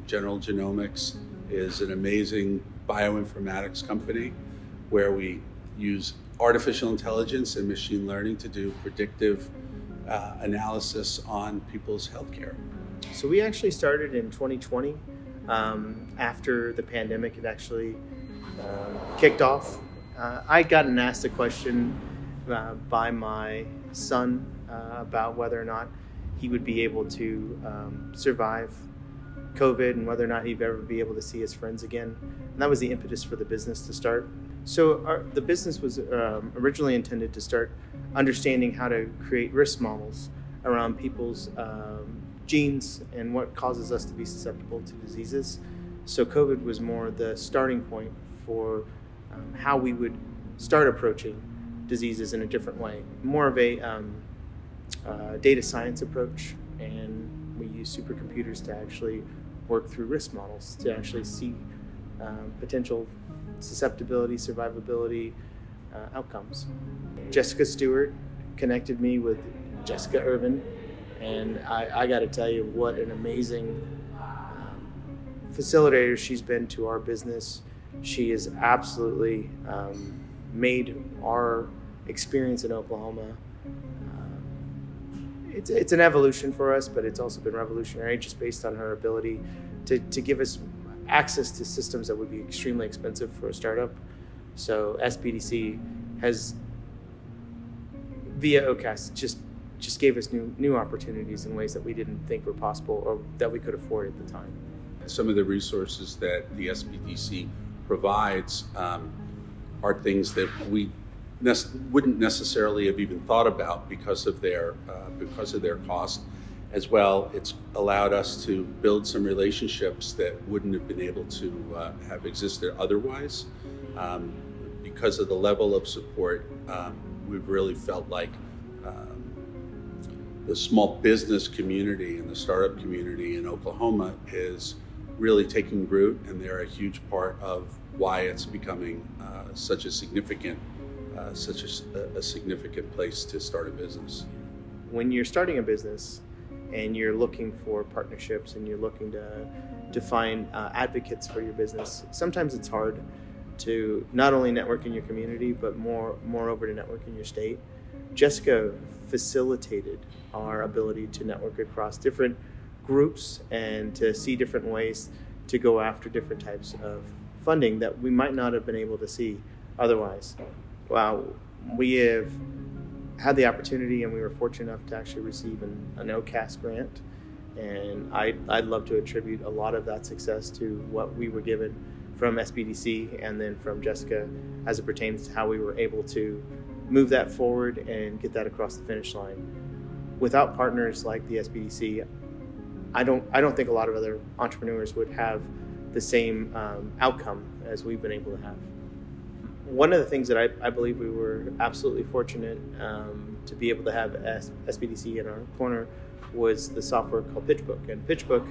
General Genomics is an amazing bioinformatics company where we use artificial intelligence and machine learning to do predictive analysis on people's healthcare. So we actually started in 2020 after the pandemic had actually kicked off. I'd gotten asked a question by my son about whether or not he would be able to survive COVID and whether or not he'd ever be able to see his friends again. And that was the impetus for the business to start. So the business was originally intended to start understanding how to create risk models around people's genes and what causes us to be susceptible to diseases. So COVID was more the starting point for how we would start approaching diseases in a different way, more of a data science approach, and we use supercomputers to actually work through risk models to actually see potential susceptibility, survivability outcomes. Jessica Stewart connected me with Jessica Irvin, and I got to tell you what an amazing facilitator she's been to our business. She has absolutely made our experience in Oklahoma. It's an evolution for us, but it's also been revolutionary just based on her ability to give us access to systems that would be extremely expensive for a startup. So SBDC has, via OCAS, just gave us new opportunities in ways that we didn't think were possible or that we could afford at the time. Some of the resources that the SBDC provides are things that we wouldn't necessarily have even thought about because of their cost. As well, it's allowed us to build some relationships that wouldn't have been able to have existed otherwise. Because of the level of support, we've really felt like the small business community and the startup community in Oklahoma is really taking root, and they're a huge part of why it's becoming such a significant place to start a business. When you're starting a business and you're looking for partnerships and you're looking to find advocates for your business, sometimes it's hard to not only network in your community, but moreover to network in your state. Jessica facilitated our ability to network across different groups and to see different ways to go after different types of funding that we might not have been able to see otherwise. Wow, we have had the opportunity, and we were fortunate enough to actually receive an OCAS grant, and I'd love to attribute a lot of that success to what we were given from SBDC and then from Jessica as it pertains to how we were able to move that forward and get that across the finish line. Without partners like the SBDC, I don't think a lot of other entrepreneurs would have the same outcome as we've been able to have. One of the things that I believe we were absolutely fortunate to be able to have SBDC in our corner was the software called PitchBook. And PitchBook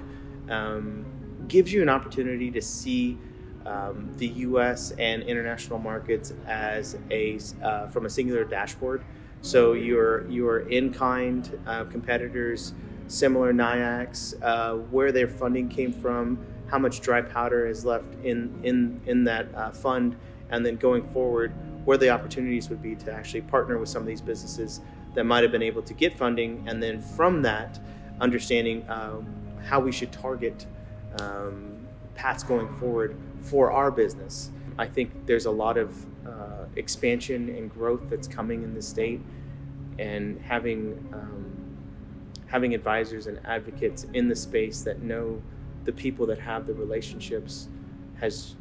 gives you an opportunity to see the U.S. and international markets as from a singular dashboard. So your in-kind competitors, similar NIACs, where their funding came from, how much dry powder is left in that fund, and then going forward, where the opportunities would be to actually partner with some of these businesses that might have been able to get funding, and then from that, understanding how we should target paths going forward for our business. I think there's a lot of expansion and growth that's coming in the state, and having advisors and advocates in the space that know the people that have the relationships has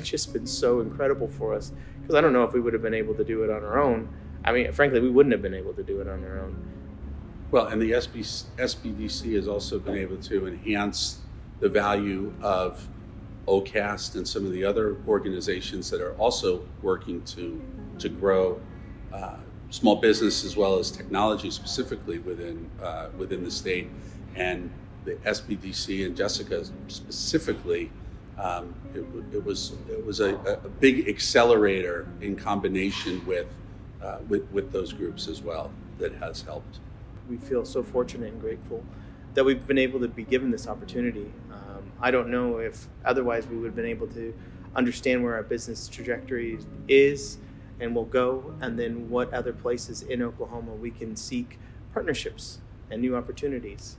just been so incredible for us, because I don't know if we would have been able to do it on our own. I mean, frankly, we wouldn't have been able to do it on our own. Well, and the SBDC has also been able to enhance the value of OCAST and some of the other organizations that are also working to grow small business as well as technology specifically within the state. And the SBDC and Jessica specifically, it was a big accelerator in combination with those groups as well that has helped. We feel so fortunate and grateful that we've been able to be given this opportunity. I don't know if otherwise we would have been able to understand where our business trajectory is and will go, and then what other places in Oklahoma we can seek partnerships and new opportunities.